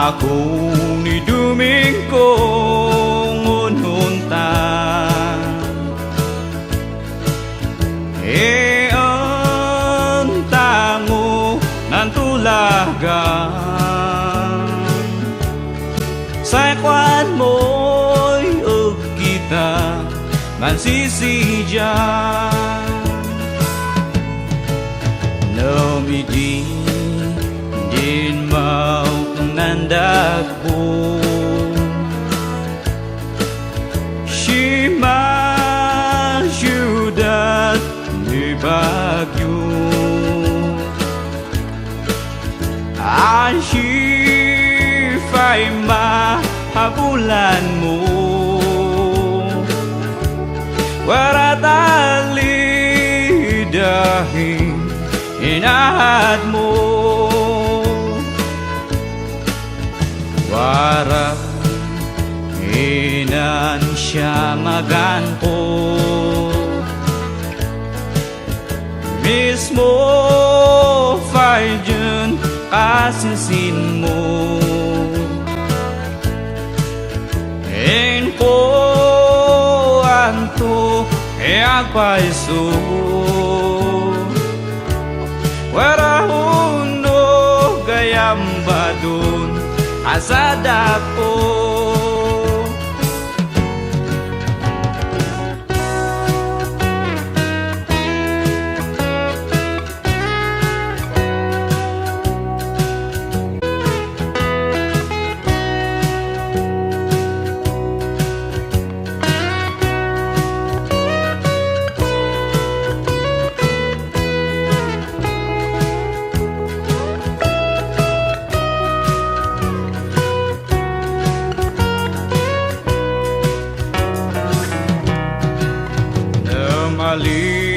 Akong ni Domingo ngununta ang tango ng tulagan sa kwan mo'y ug kita ngan sisijan namidi din mau nandagpo Shima syudad ni Bagyo Ashifay mahabulan mo waratali dahil inahad mo Warap inan siya maganpo mismo fayjun kasisin mo Info anto agpaiso Warahundo gayambadun asada po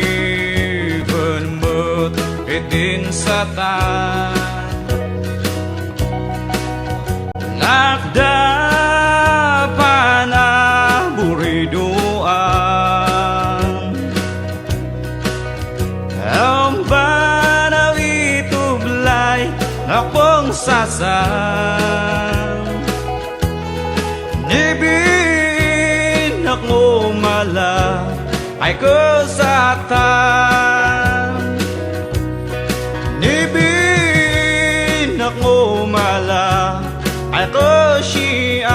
maliban mo't itin sa tan nakdapan na buriduan ang banaw itublay akong sasan nibin ako mala ay kesatan nibin ako mala ay kesyaan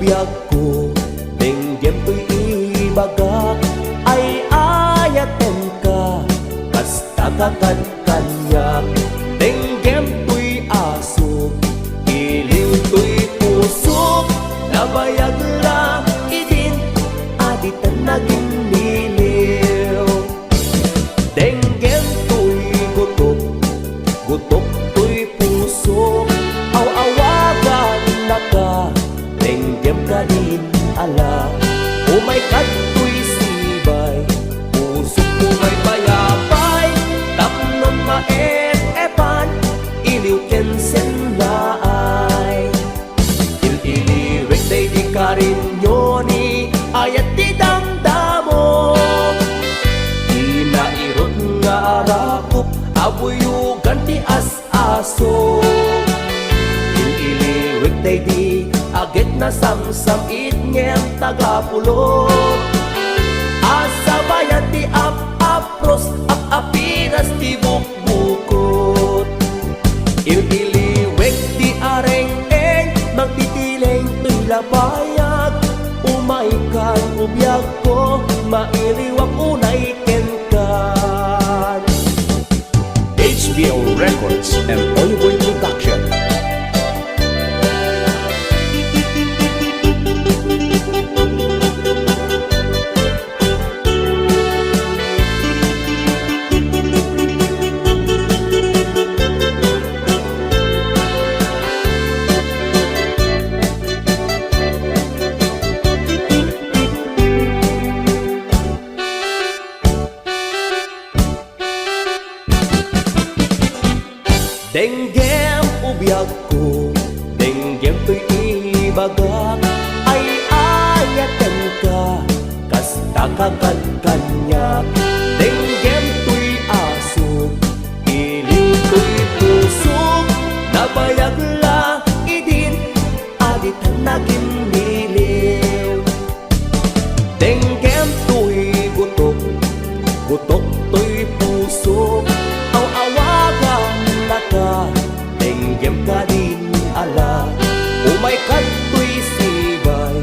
ubiyag ko, denggem to'y ibaga, ay ayaten ka, kasta kakankanyak. Denggem to'y aso, iliw to'y pusok, nabayag lang idin, aditan naging niliw. Denggem to'y gutok, gutok to'y pusok, aw-awagan na ka, denggem ka din ala. Umay kat to'y sibay, pusok ko may bayabay, tapnon maep-epan, iliw kensen laay. Il-iliwek day di ka rin yoni, ayat di damdamo. Inairot nga arakop, abuyugan ti as-aso. Il-iliwek day di agit na samsam itngem tagapulot. Asabayan ti ap-apros, ap-apiras ti bukbukot. Il-iliwek di areng-eng, magtitileng to'y labayag. Umay kan ubiyag ko, mailiwak unay kenkan. HBO Records and Oliboy Production. Denggem ubiyag ko, denggem to'y ibaga, ay ayaten ka, kasta kakankanyak. Denggem to'y aso, iliw to'y pusok, nabayag la idin, aditan naging niliw. Denggem to'y gutok, gutok to'y pusok, aw-awagan na ka, denggem ka din ala. Umay kat to'y sibay,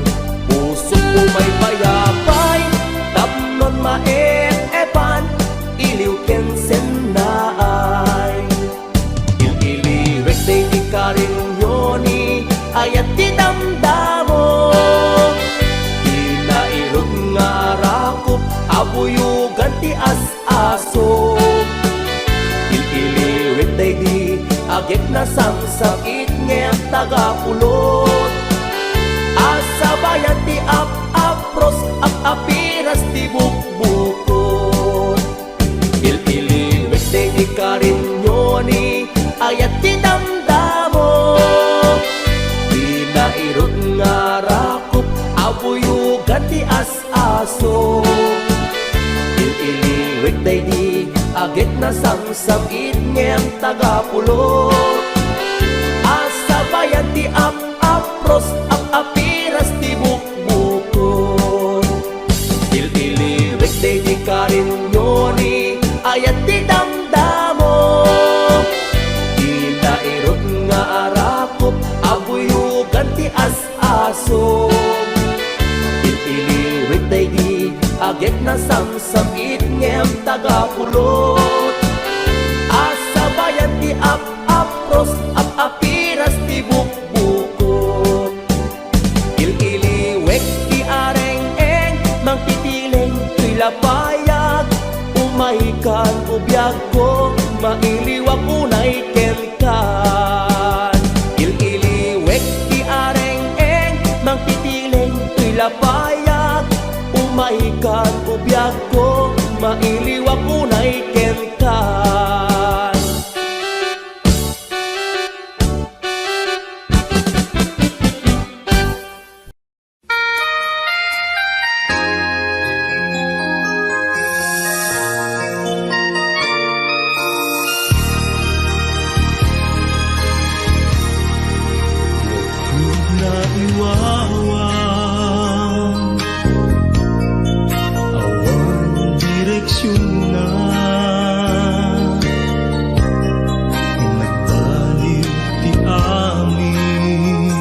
pusok ko may bayabay, tapnon maep-epan, iliw kensen naay. Il-iliwek day di ka rin yoni, ayat di damdamo. Inairot nga rakop, abuyugan ti as-aso. Il-iliwek day di agit na samsam itngem tagapulot. Asabayan ti ap-apros, ap-apiras ti bukbukot. Il-iliwek day di ka rin yoni, ayat ti damdamo. Inairot nga rakop, abuyugan ti as-aso. Il-iliwek day di agit na samsam itngem tagapulot. Asabayan ti ap-apros, ap-apiras ti bukbukot. Il-iliwek day di ka rin yoni, ayat ti damdamo. Inairot nga arakop, abuyugan ti as-aso. Il-iliwek day di agit na samsam itngem tagapulot. Asabayan ti ap-apros, ap-apiras ti bukbukot. Il-iliwek ti areng-eng, mangtitileng to'y lapayag. Umay kan ubiyag ko, mailiwak unay kenkan. Il-iliwek ti areng-eng, mangtitileng to'y lapayag. Umay kan ubiyag ko, mailiwak unay kenkan. Naiwawan, awang direksyon na nagbalik ti amin.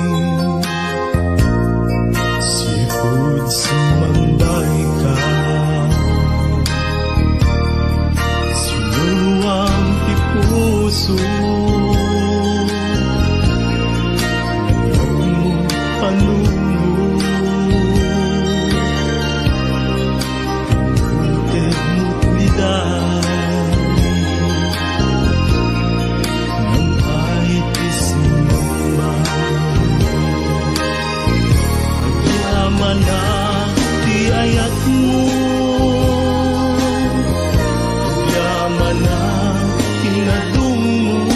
mo, yaman na tinadong mo,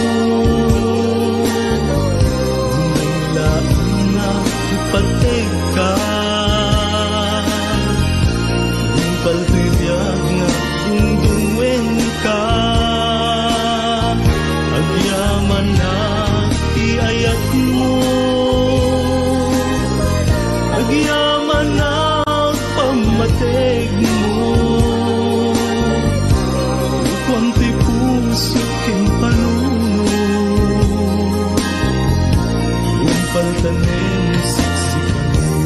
may laing na ipatig ka, yung paltibiyag nga dungdungwen ka, agyaman na iayak mo, agyaman na pamatig mo, kwanti puso king panuno, umpal tanim siksikan mo.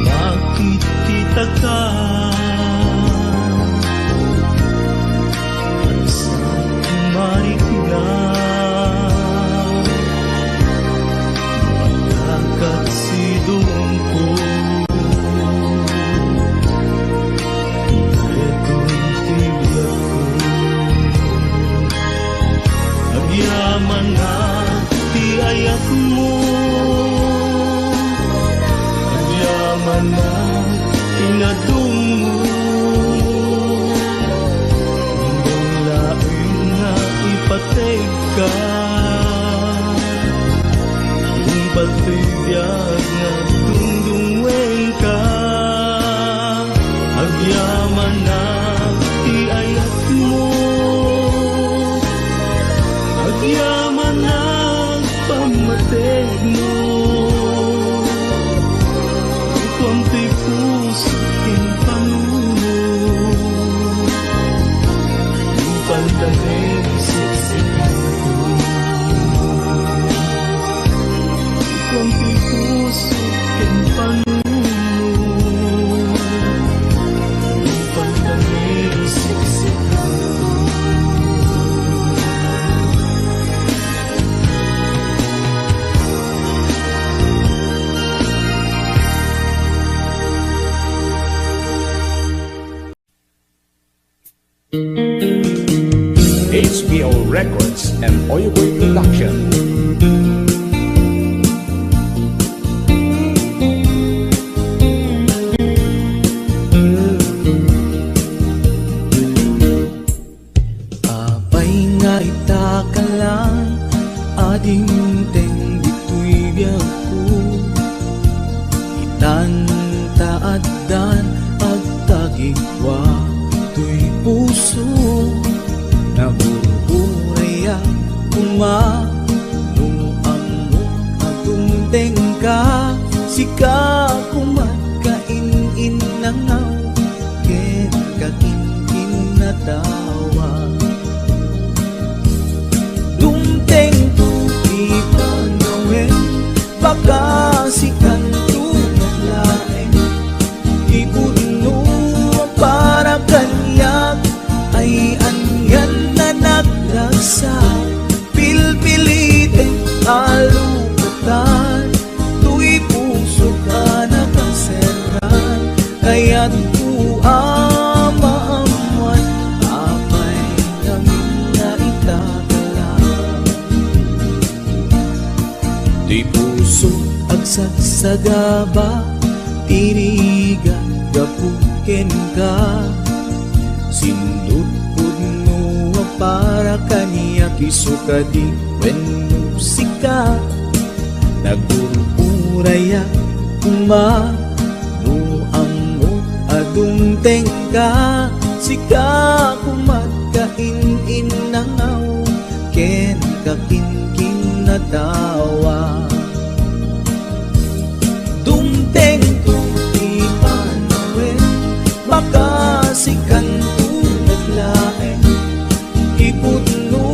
Nakikita ka sa marikina, magkakatsidong ko, itong tibiyag ko, agyaman na tiayak mo, agyaman na inadong mo, hanggang laing na ipatay ka, yung patibiyag na dungdungwen ka, agyaman na iayak mo, agyaman na pamatig mo, kwanti puso king panuno, yung pantanim siksikan ko, kwanti puso king panuno, yung pantanim siksikan ko. HBO Records and Oyoboy Production. Apay nga itaka lang, ading teng dito'y biyak ko, itan taaddan agtagigwa to'y puso, nabuburaya kumano ang mo atong tengka, sika kumatkain nangaw, ken kakin natawa, dumteng tu ipanawen, baka sikan tu naglaeng, ibuno para kanyak, ay anyan na naglagsa, pilpilitin alupatan, tu'y puso ka na kanseran, kaya't kuamaamuan, apay namin na itagalang. Di puso agsagsagaba, tirigan gapuken ka, sindut pudno para kaniya kisuka di wen musika, nagururaya kumano amo adung tengka, sika kumatkain nangaw, ken kakin natawa, dumteng tu ipanawen, baka sikan tu naglaeng, ipudno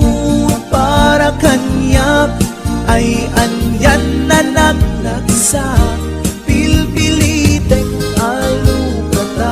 para kanyak, ay anyan na naglagsa, pilpilitek alupatan,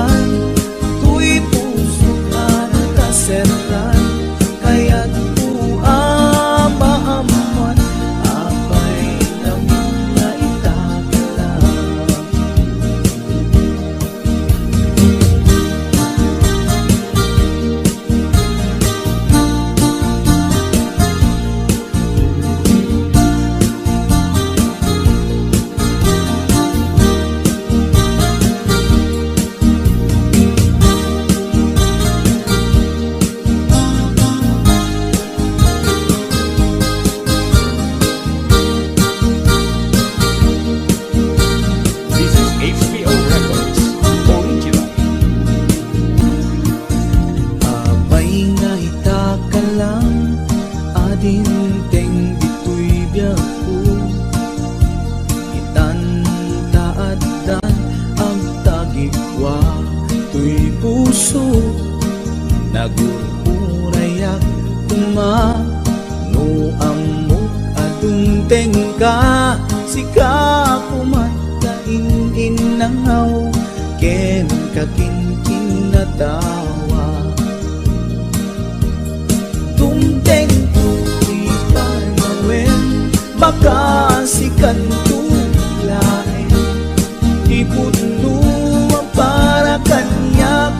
wa tuy puso nagururayak kuma no amok adung tengka sika kumata in-inangaw ken kakinkin na tawa tumteng tuwi panawen baka sikan tulain iputno ang para kanyak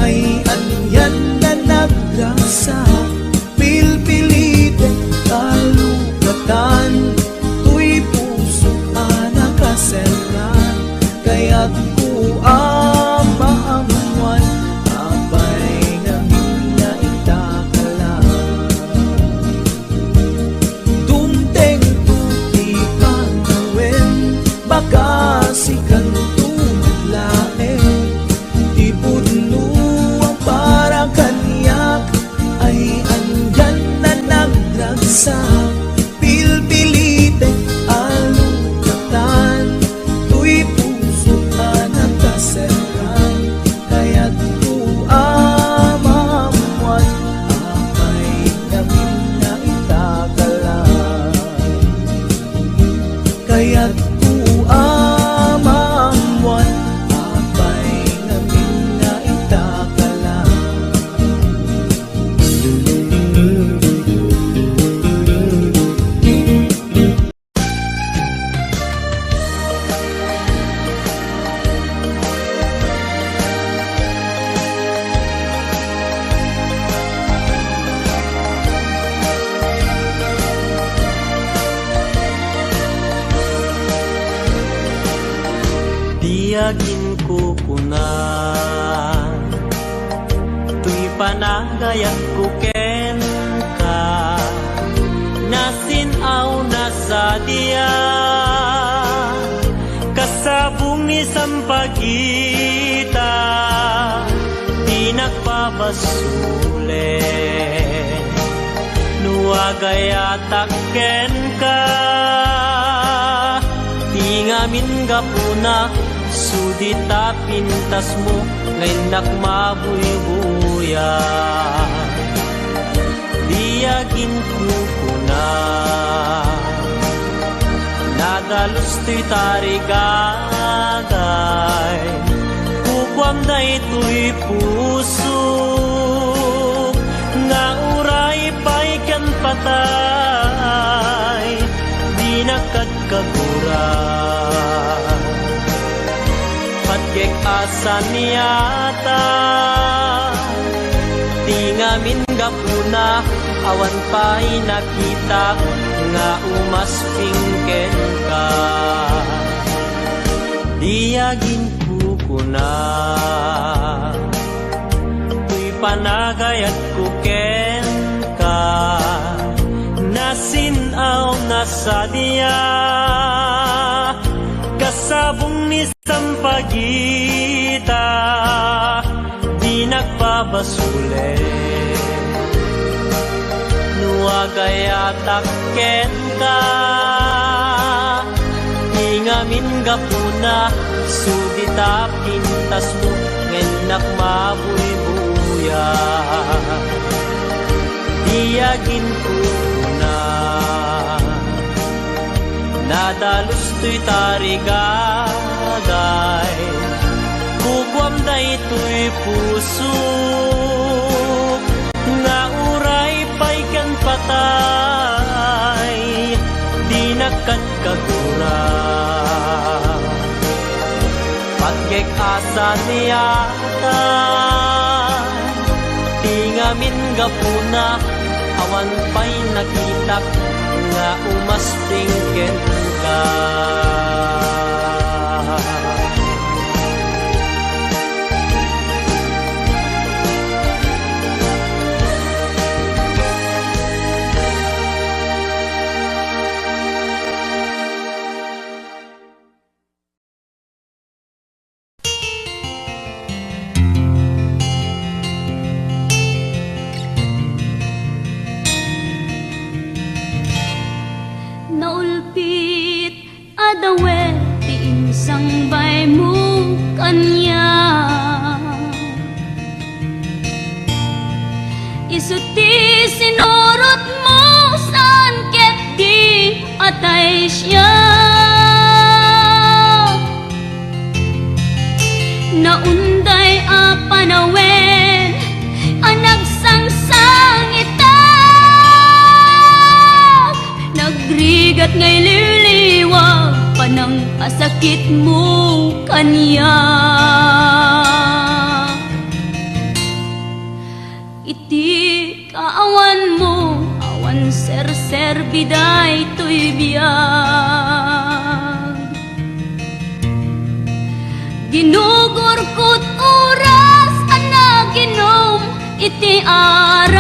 ay anyan na nagrasa pilpilite kalugatan tuy puso anakaselan kaya't ku amaamuan apay namin na itakalan tumteng tuti panawen baka sikan tulain iputno ang para kanyak ay andyan na nagragsak pilpilite alukatan tuy puso anakaselan kaya't tu amamuan apay namin na itakalan kaya't tu amamuan apay namin na itakalan Tiyagin ko kunan tuy panagayat ko ken ka nasinaw na sa diya kasabong ni sampagita di nagpabasule nuagayatak ken ka tingamin gapuna sudita pintas mo ngayon nakmabuy-buya diyagin kukuna nadalos to'y tarigagay kukwam na ito'y puso nga uray pa'y kan patay di nakadkaguran patgek asan niyata tingamin gapuna awan pa'y nakita nga umaspingken ka diyagin kukuna tuy panagayat ko ken ka nasinaw na sa diya kasabong ni sampagita di nagpabasule nuagayatak ken ka tingamin gapuna sudita pintas mo ngenak mabuy-buya diyagin kuna nadalos to'y tarigagay kukwam na ito'y puso nga uray pa'y kan patay di nakadkaguran patgek asan niyata tingamin gapuna awan pa'y nakitak nga umaspingken ka naulpit adawet ti insang bay panawin ang nagsangsangita, nagrigat ngay liliwag panang asakit mo kanya. Iti kaawan mo, awan ser biday to'y biyag. Ginugurkot oras ana ginom iti arak.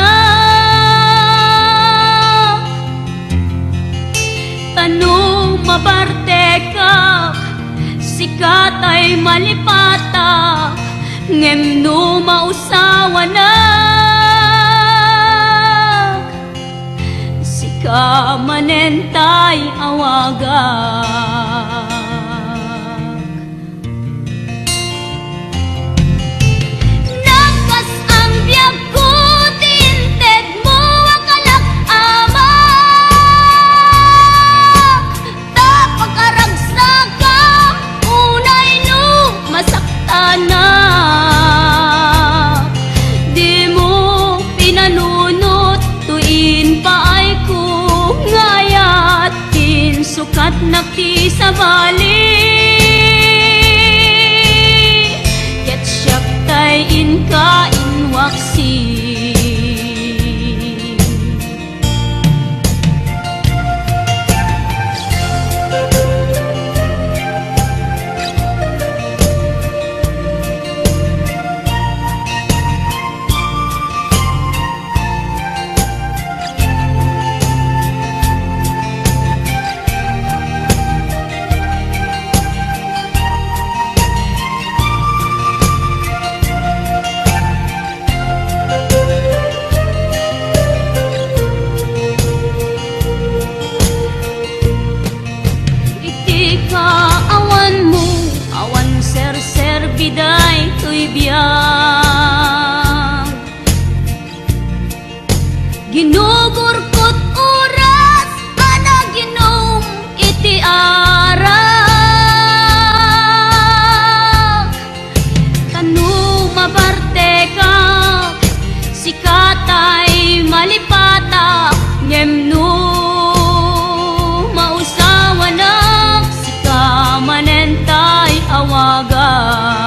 Tanong mabarte ka, sikat ay malipata, ngem no mausawa na. Sika manentay awagak. Nakas ang biyag ko, tinted mo ang kalak-amak. Tapag-aragsak ka, unay no masakta na. Di mo pinanunot, tuin pa ay kung ngayatin, sukat nakti sa bali. Ket siyak tay inka inwaksi. Iti kaawan mo, awan ser biday to'y biyag. Ginugurkot oras ana ginom iti arak. Tanu mabarte ka, sikatay malipata, ngem no mausawa na. Sika manentay awagak.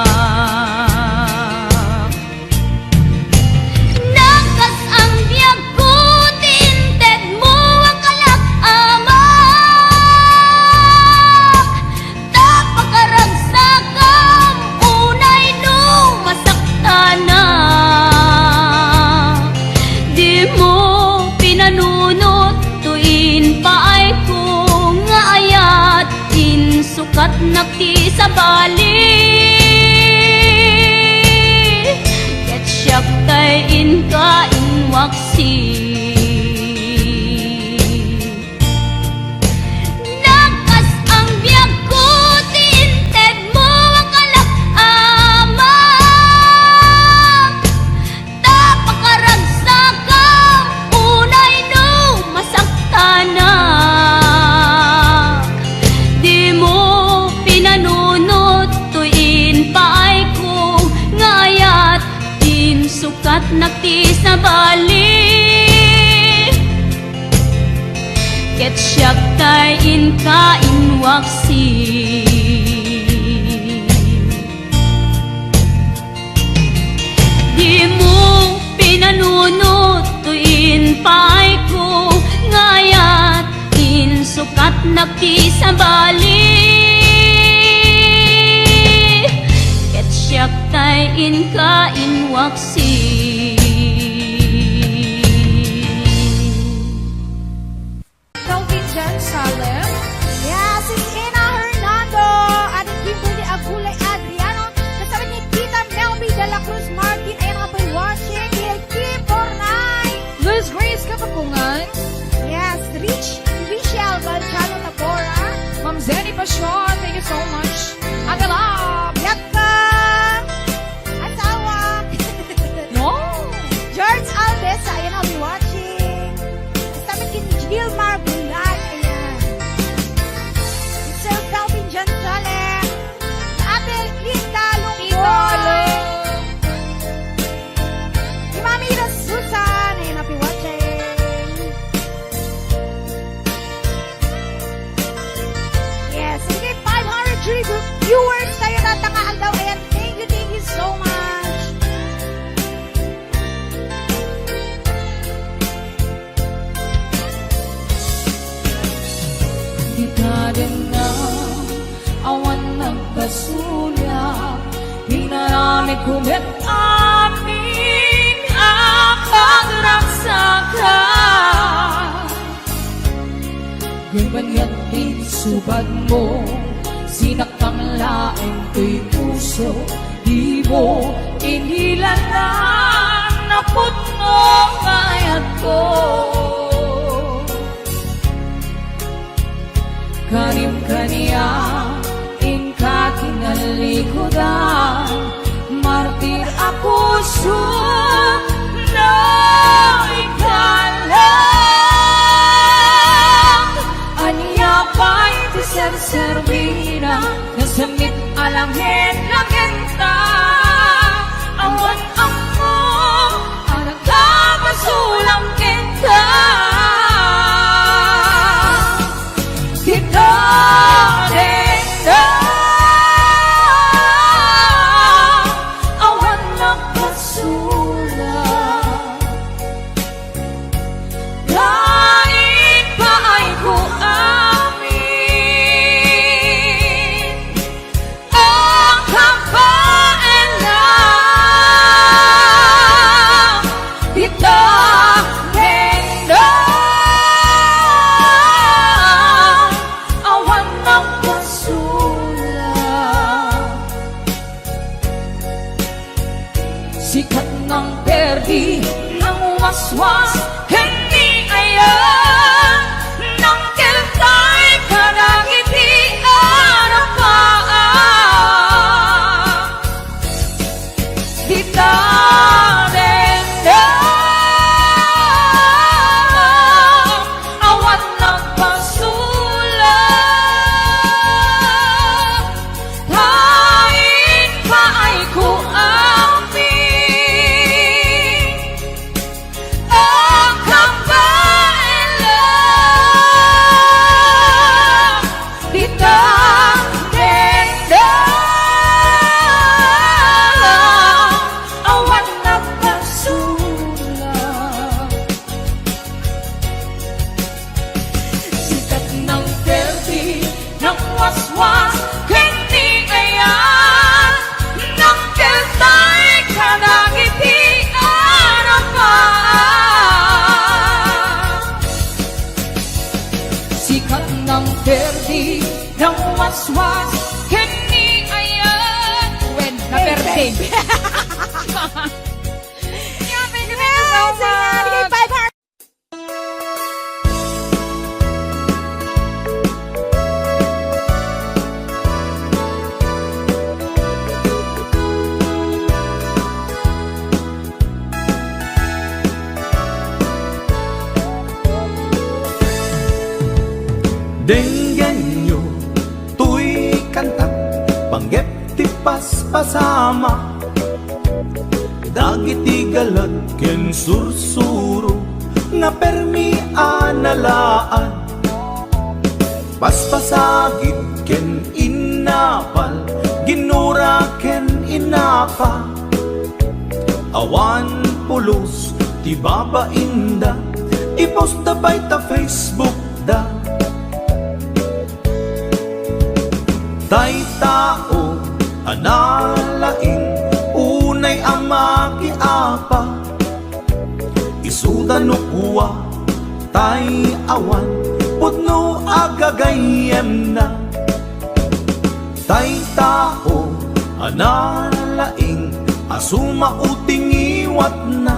Nakas ang biyag ko, tinted mo ang kalak-amak. Tapag-aragsakam, unay no masakta na. Di mo pinanunot, tuin pa ay kung ngaayat, sukat nakti sa bali. Ket siyak tay inka inwaksi. Nakas ang biyag ko, tinted mo ang kalak-amak. Tapag-aragsakam, unay no masakta na. Di mo pinanunot, tuin pa ay kung ngayat, din sukat nakti sa bali. Ket siyak tay inka inwaksi. Di mo pinanunot, tuin pa ay kung ngayat, din sukat nakti sa bali. Ket siyak tay inka inwaksi. Calvin Jan Salem, Yeah, si Ina Hernando, at Kimberly Agulay Adriano, kasama ni Tita Melby de la Cruz Martin, ayan nga po watching, kay Kim Bornay. Liz Grace Kapapungan, Yes, Richelle Balchano Tabora, Ma'am Zenny Pasyon, thank you so much. Agalab, Yakka, asawa, no, George Aldesa, ayan nga po watching, kasama ni Gilmar Bulag, ayan. Sir kumit aming akang ragsakan. Ganyan insubad mo, sinakang laing ko'y puso, di mo inilanan na puno ngayat ko. Kanim-kaniya, inka kinalikodan, martir ako na ikalang. Anya pa'y tiser-servina, nasamit alangin langenta. Awan ako, ang nagkapasulang kita. Kita din na awan nagpasulang. Kain pa ay ko amin ang kabaen lang. Kita din na awan nagpasulang. Sikat ng perdi ng waswas, hindi ayan ng keltay karangiti arapaan. Dita rin na awan nagpasulang. Kain pa ay ko amin ang kabaen lang. Dita din na awan nagpasulang. Sikat ng perdi ng waswas, hindi ayan ng keltay kanangiti arapaan. Sikat ng perdi ng waswas, hindi ayan when na perdi. Thank you so much. Denggan nyo, tuy kantak, panggep tipas pasama. Dagiti galat ken sursuro, nga permi analaan. Paspasagit ken inapal, ginura ken inapa. Awan pulos, ti babainda, iposta bay ta Facebook da. Tay tao, analaing, unay ang makiapa. Isuda no kuwa, tay awan, putno agagayem na. Tay tao, analaing, asuma uting iwat na.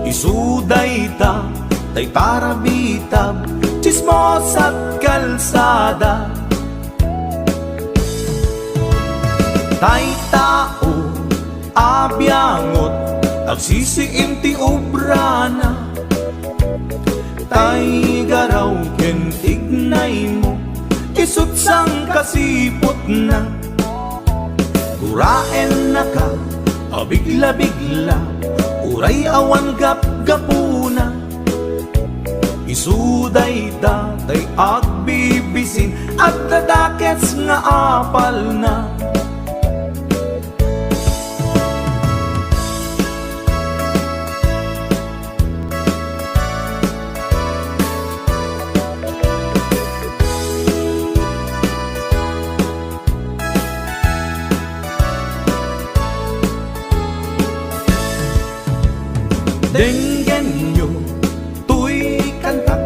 Isuday ta, tay parabitab, chismos at kalsada. Tay tao, abyangot, agsisiim ti obrana. Tay garaw ken tignay mo, isut sang kasipot na. Kuraen na ka, abigla-bigla, uray awan gap-gapuna. Isuday ta, tay agbibisin, at dadakets nga apal na. Denggen nyo, tuy kanta,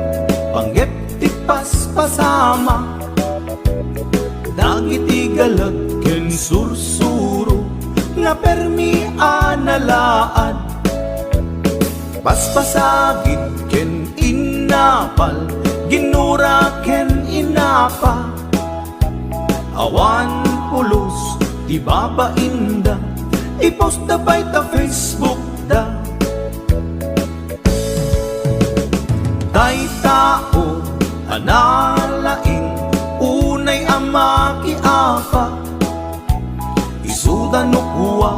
panggep ti paspasama, dagiti galag ken sursuro, nga permi analaad. Paspasagit ken inapal, ginura ken inapa, awan pulos di babainda, i-post da by ta Facebook da. Tay tao analaing, unay amaki apa, isuda no kuwa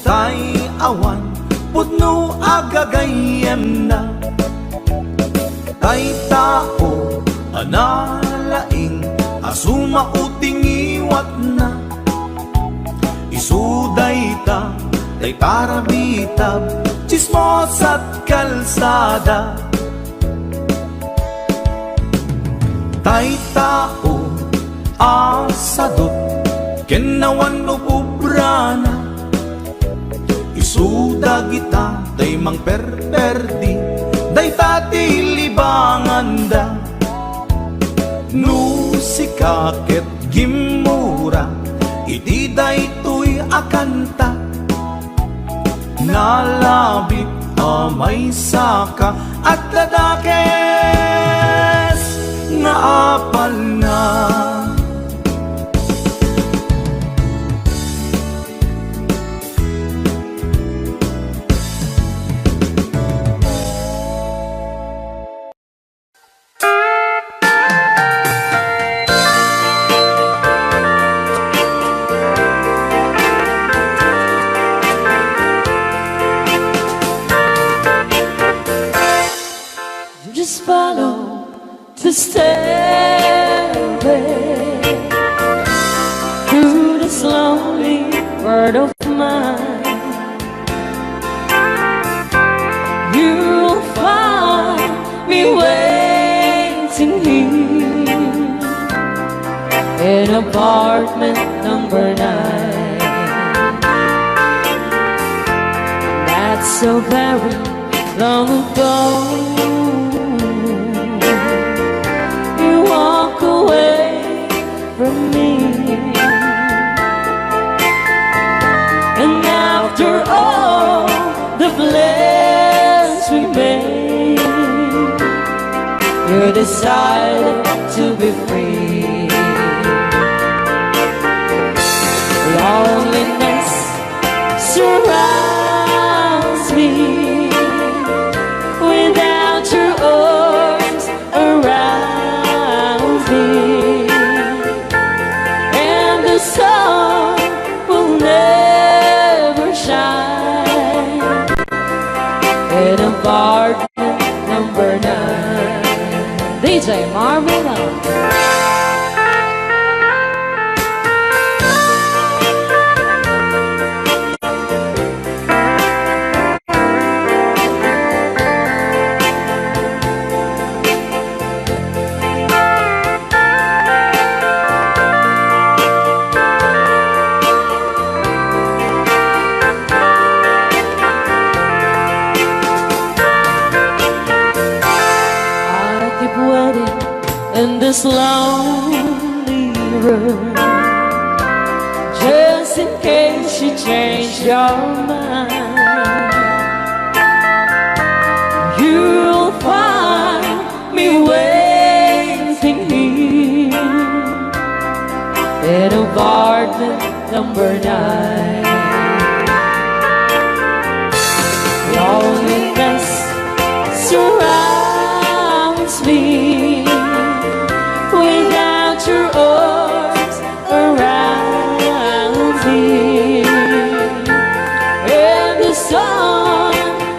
tay awan, pudno agagayem na. Tay tao analaing, asuma uting iwat na, isuday ta tay parabitab, chismos at kalsada. Tay tao asadot, kenawan no bubrana, isuda kita day mang perperdi, day tati libanganda. No sikaket gimura, iti day tuy akanta, nalabit amay saka at ladakes nga apal na. Just follow the stairway through this lonely world of mine. You'll find me waiting here in apartment number 9. That's so very long ago. Walk away from me, and after all the plans we made, you decided to be free. Loneliness surrounds me without your arms around me, and the sun will never shine in apartment number 9. DJ Marvela. In this lonely room, just in case you change your mind, you'll find me waiting here in apartment number 9. Loneliness surrounds me without your arms around me, and the sun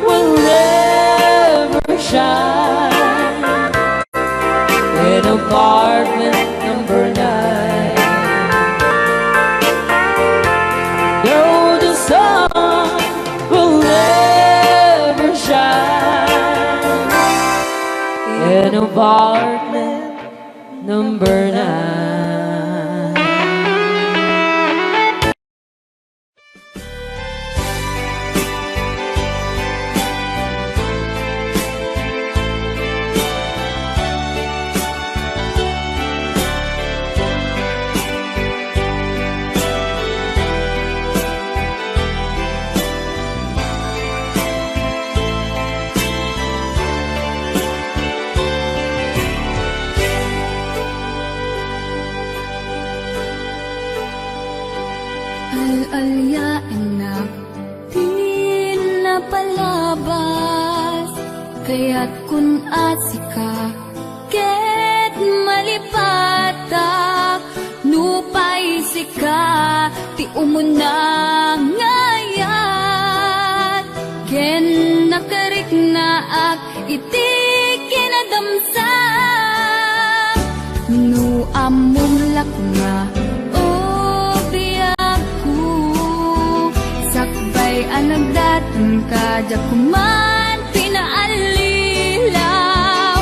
will never shine in apartment number 9. No, the sun will never shine in apartment number 9. palabas, kaya't kun asika ket malipatak, nupay sika ti umuna ngayat, ken nakarik naak iti kinadamsak, nu amumlak nga o biyagku, sakbay anagdatan ka jakuman pinaalilaw,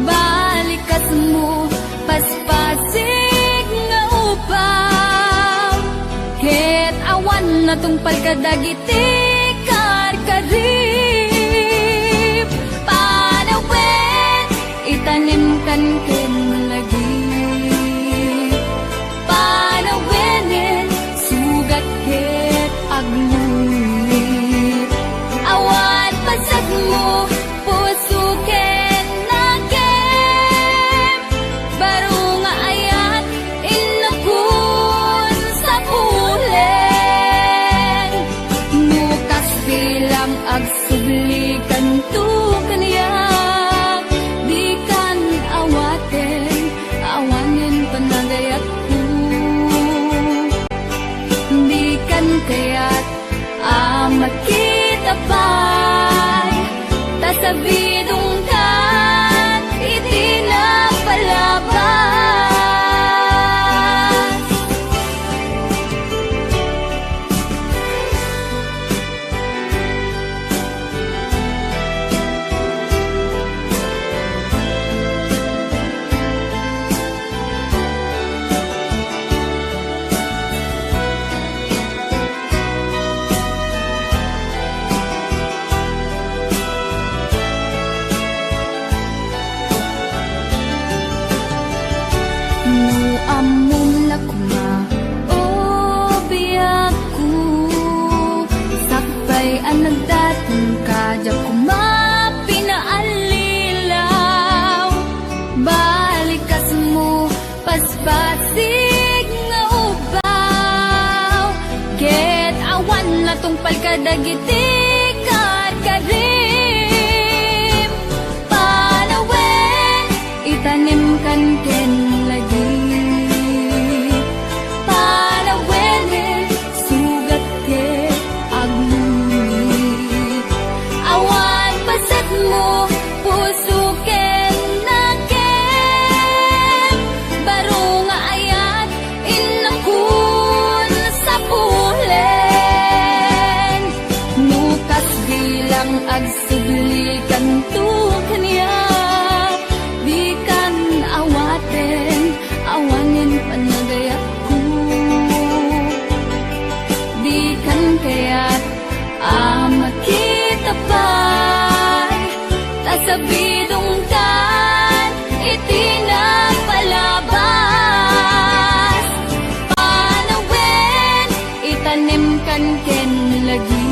balikas mo paspasig nga upaw, ket awan na tungpal kadagiti karkarip, panawen itanim kan ken lagi, panawen sugat ket aglulit, awan pasag mo puso ken nakem, baro nga ayat inakun sa pulen, nukas bilang agsublikan tu kaniyak, di kan awaten awanin panagayat ko, di kan kaya't makita pa'y tasabidong kan iti na palabas. Among lakma o biyagku, sakbay anagdatan ka jakuma pinaalilaw, balikas mo paspasig nga ubaw, ket awan na tungpal kadagiti karkarim, panawen itanim kan ken lagi, panawen sugat ket aglulit, awan pasat mo puso ken nakem, baro nga ayat inakun sa pulen, nukas bilang agsublikan tu kaniyak, di kan awaten awanin panagayat ko, di kan kaya't makita pa'y tasabidong kan iti na palabas, panawen itanim kan ken lagi,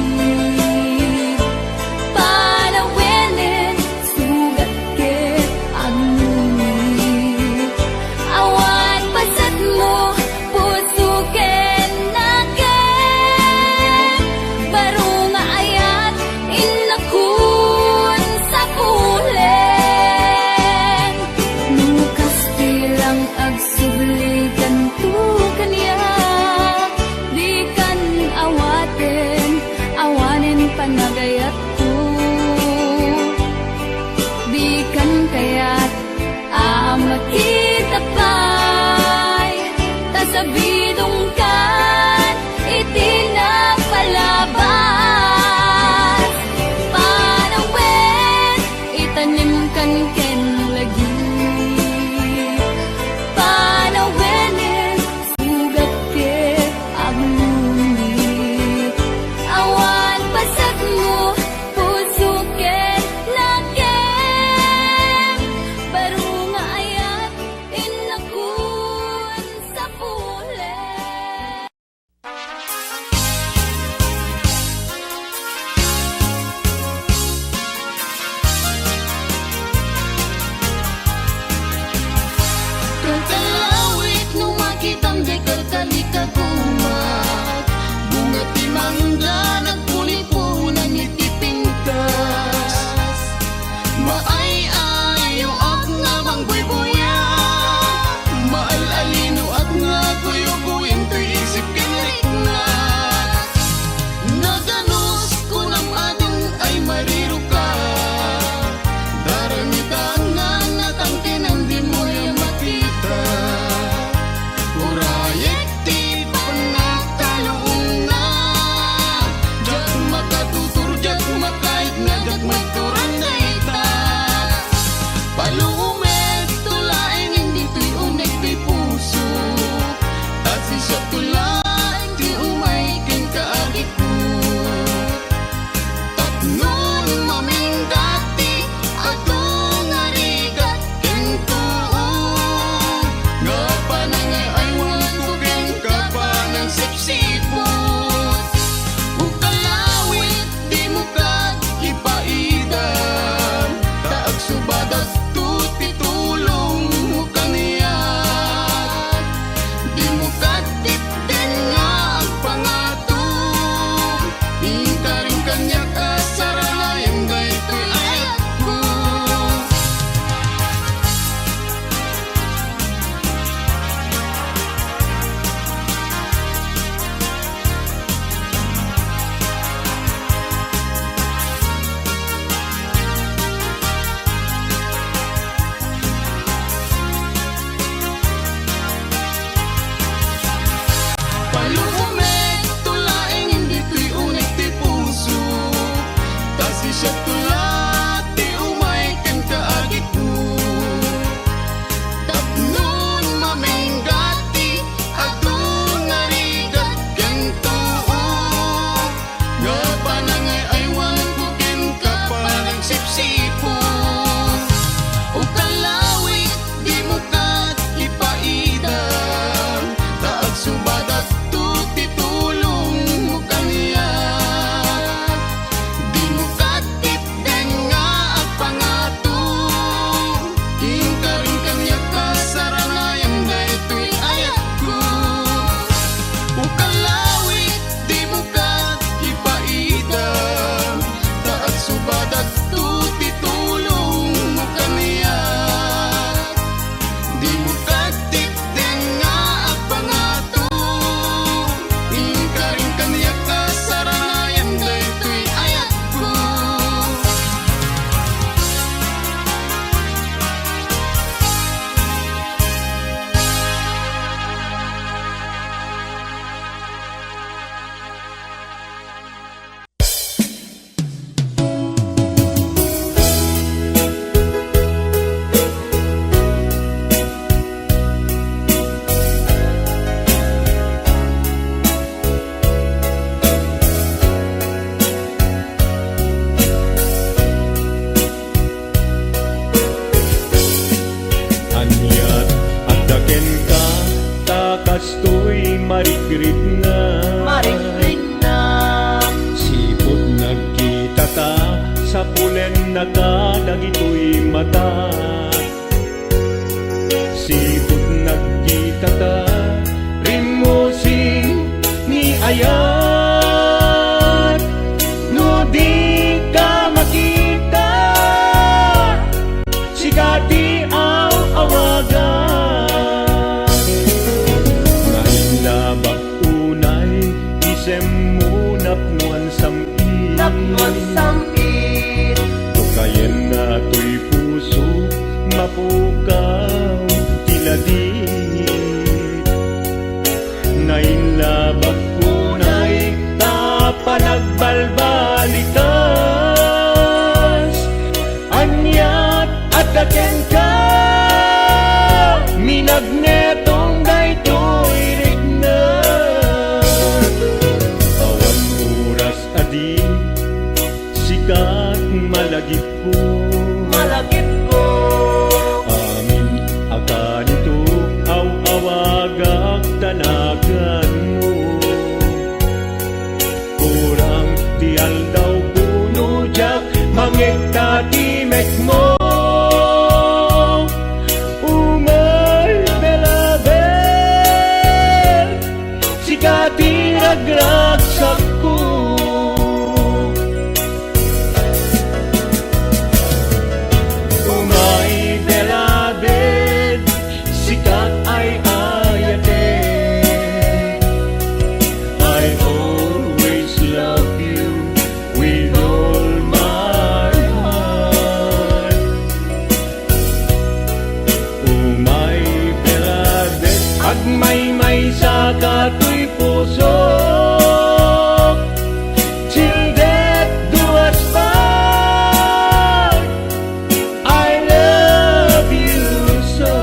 sa pulen nakadagito'y mata. Sipot nagkita ta, rimosing ni ayat. No di ka makita, sigati ang awagan. Ngayon labak unay, isem mo napnuan samit. Napnuan sampit, Tukayan na to'y puso, mapukaw tila di. Ngayon labak unay, tapanagbalbalitas. Anyat at daken ka, minagnetong daytoy rignat. Awan oras adi, sikat malagip ko. malagip ko. Amin akanito, aw-awagak tanagan mo. Kurang tial daw puno jak, mangita timek mo. Umay belabel, sikati nagragsak ko. Umay belabel, sikat ay ayate. I always love you with all my heart. Umay belabel, agmay-may sa kato'y puso. Till death do us part, I love you so.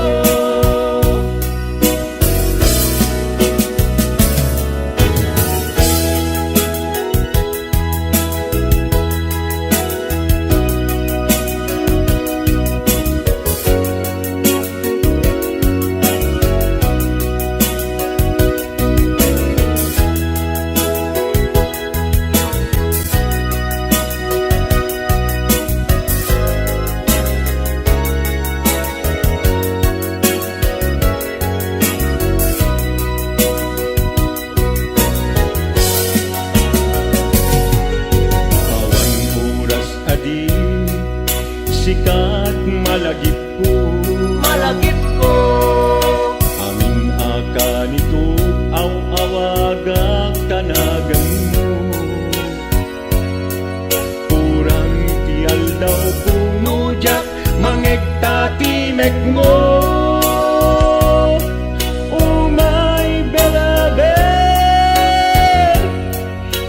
Awan oras adi, sikat malagip ko. Malagip ko. Amin akanito, aw-awagak tanagan mo. Kurang tial daw puno jak, mangegta timek mo. Umay belabel,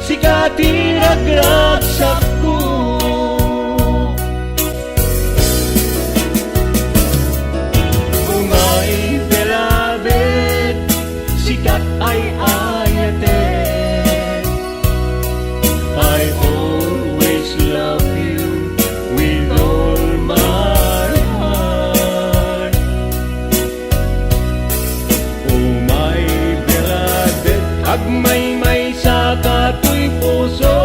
sikati nagragsak ko. Umay belabel, sikat ay ayate. I always love you with all my heart. Umay belabel, agmay-may sa kato'y puso.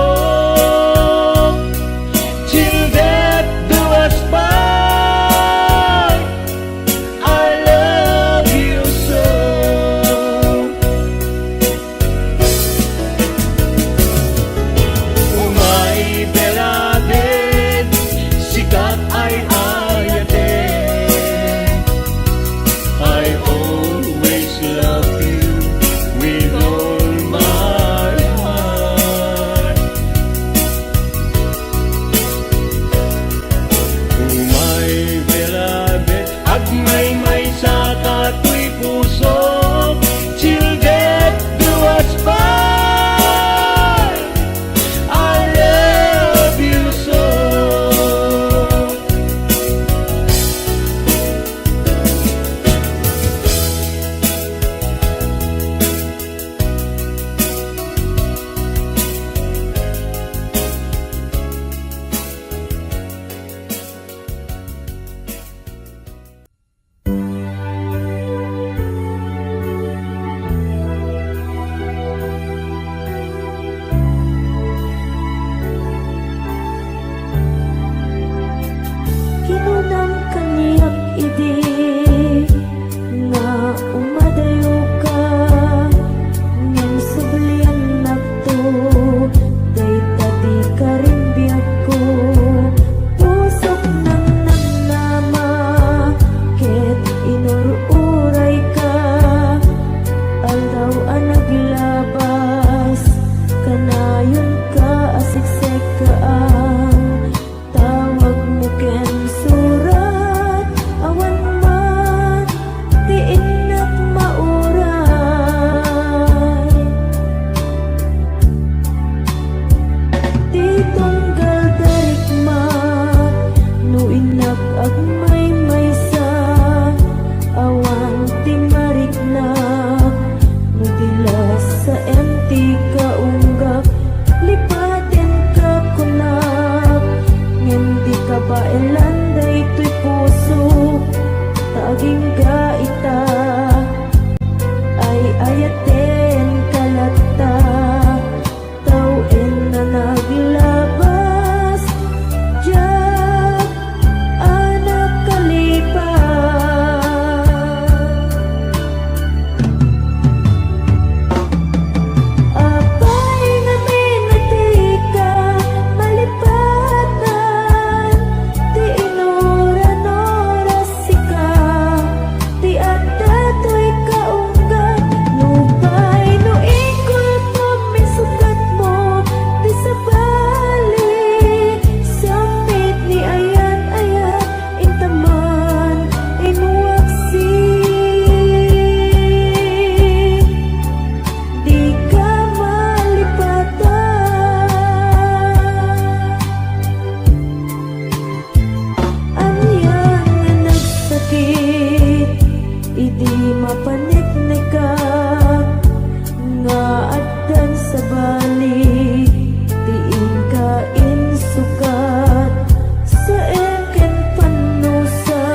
Agmay may sa awan ti mariknap, nagdilas sa empty kaunggap, lipaten ka kunap, ngendi ka ba elanday to'y puso, taging ga ita, ay ayaten kalata, tawin na naglabas, diyak anak kalipas. Apay nga minatika, malipatan, ti inuran-oras sika, ti adato'y kaunggat, nupay no ikol po misukat mo, ti sabali, samit ni ayat-ayat, intaman, inuwaksi. Di ka malipatan, anyang nga nagsakit, idi mapaniknikak, nga addan sa balik, tiin ka insukat, sa eken panusa,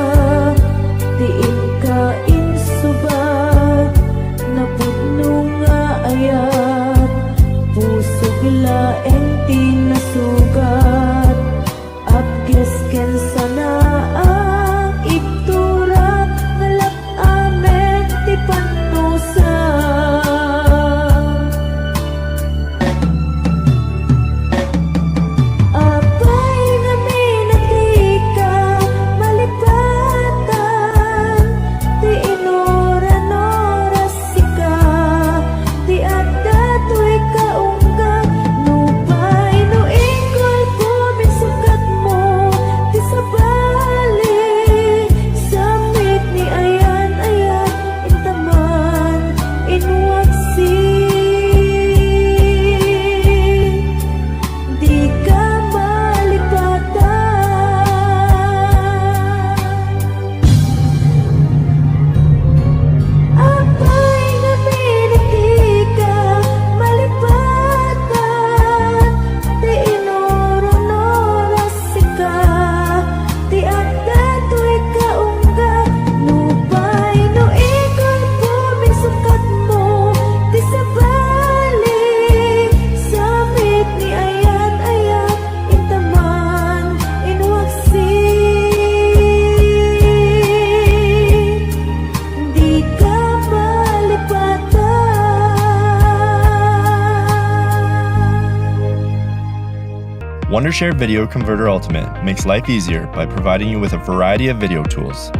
tiin ka insubat, napudno nga ayat, puso bilaeng tinasugat, apkes ken sana ang itura, ngalap amen ti panusa. Apay nga minatika, malipatan, ti inuran-oras sika, ti adato'y kaunggat, nupay no ikol po misukat mo, ti sabali, samit ni ayan-ayat, intaman, inuwaksi. Di ka malipatan, apay nga minatika, malipatan, ti inuran-oras sika, ti adato'y kaunggat, nupay no ikol po misukat mo, ti sabali, samit ni ayat-ayat, intaman, inuwaksi. Di ka malipatan. Wondershare Video Converter Ultimate makes life easier by providing you with a variety of video tools.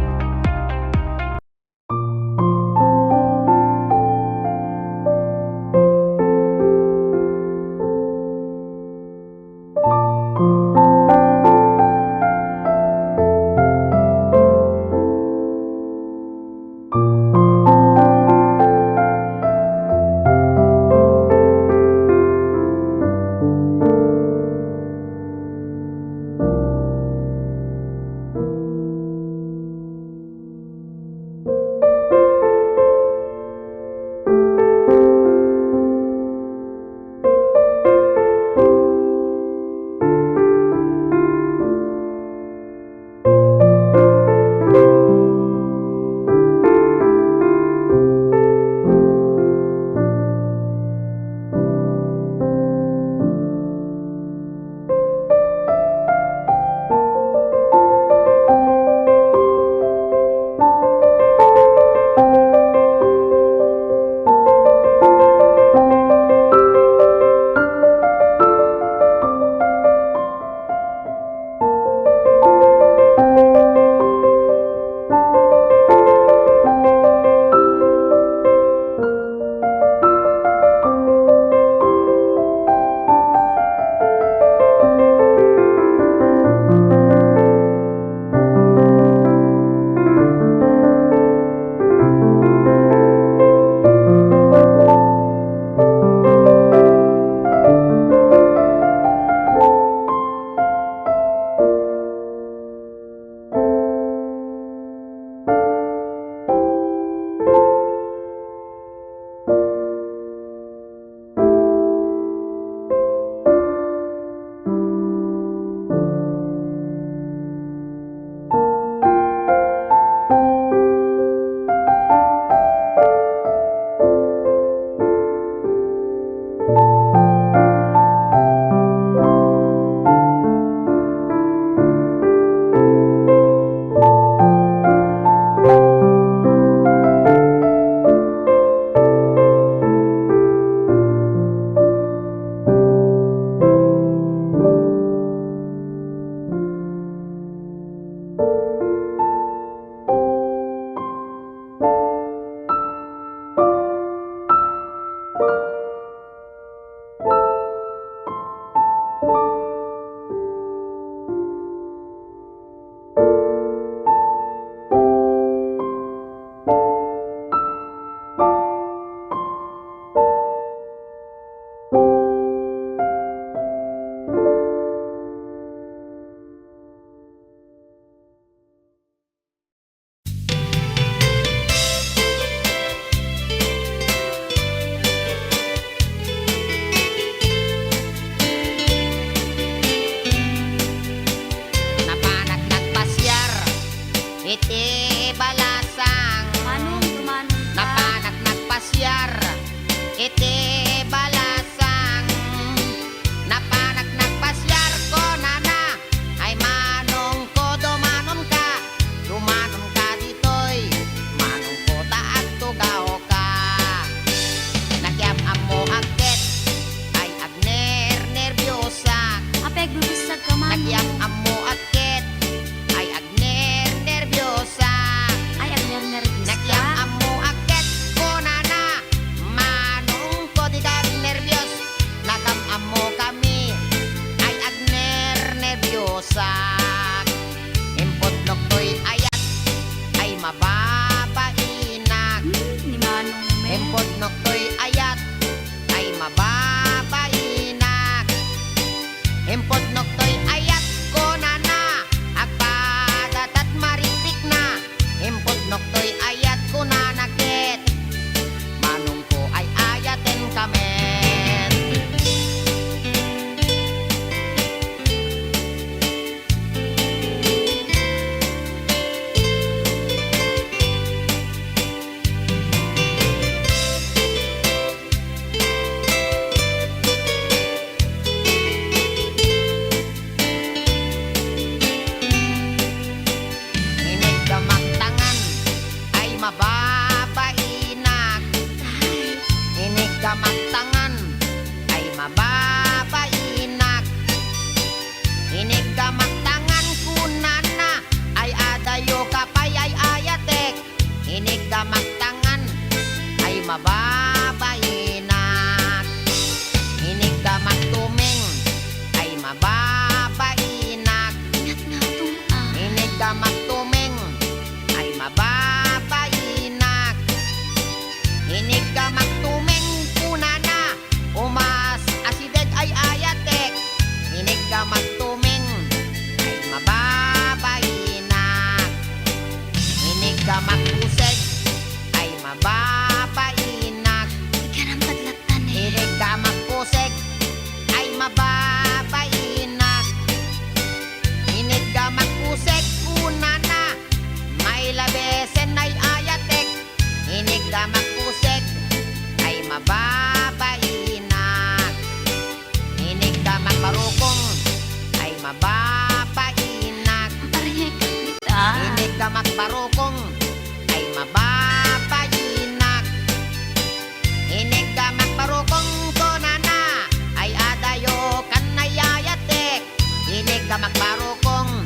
Impod noktoy ayat ko na agpadatat maritik na. Impod noktoy ayat ko na nakit. Manong ko ay ayaten kami. Mababainak, inig kamagtangan ay mababainak, inig kamagtangan kunana ay adayo kapay ay ayatek, inig kamagtangan ay mababainak, inig kamagtuming ay mababainak, inig kamagtuming ay mababainak. Inig ka magtumeng kunana, umas asideg ay ayatek. Inig ka magtumeng ay mababainak. Inig ka magkuseg ay mababainak. Inig ka magkuseg ay mababainak. Inig ka magkuseg kunana, may labesen ay ayatek. Inig ka magkuseg ay mababainak. Inig ka magbarukong ay mababainak. Inig ka magbarukong ay mababainak. Inig ka magbarukong konana ay adayo kanayayatek. Inig ka magbarukong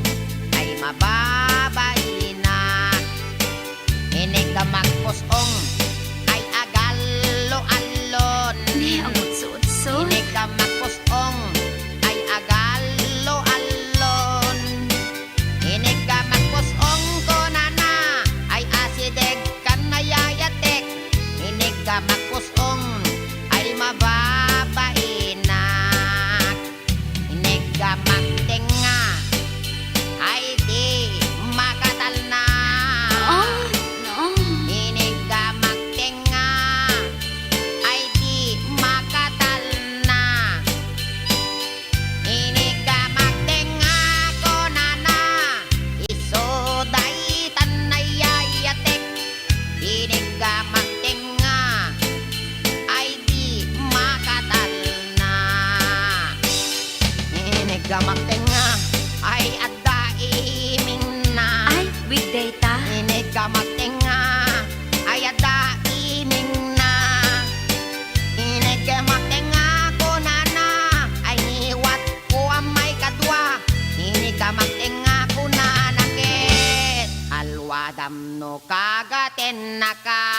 ay mababainak. Inig ka magpusong ay agalo-alon. Inig ka magpusong ay agalo-alon. Inig ka magpusong konana ay asideg kanayayatek. Inig ka magpusong ay mababainak. Inig ka magtenga ay di makatalna. Inig ka magtenga ay di makatalna. Inig ka magtenga konana isoday tanayayatek. Inig ka magtenga ay di makatalna. Inig ka magtenga ay adda iming na. Weekday ta. Inig ka magtenga ay ada iming na. Inig ka magtenga kunana ay niwat ko ang may kadwa. Inig ka magtenga kunana ket alwadam no kagaten naka.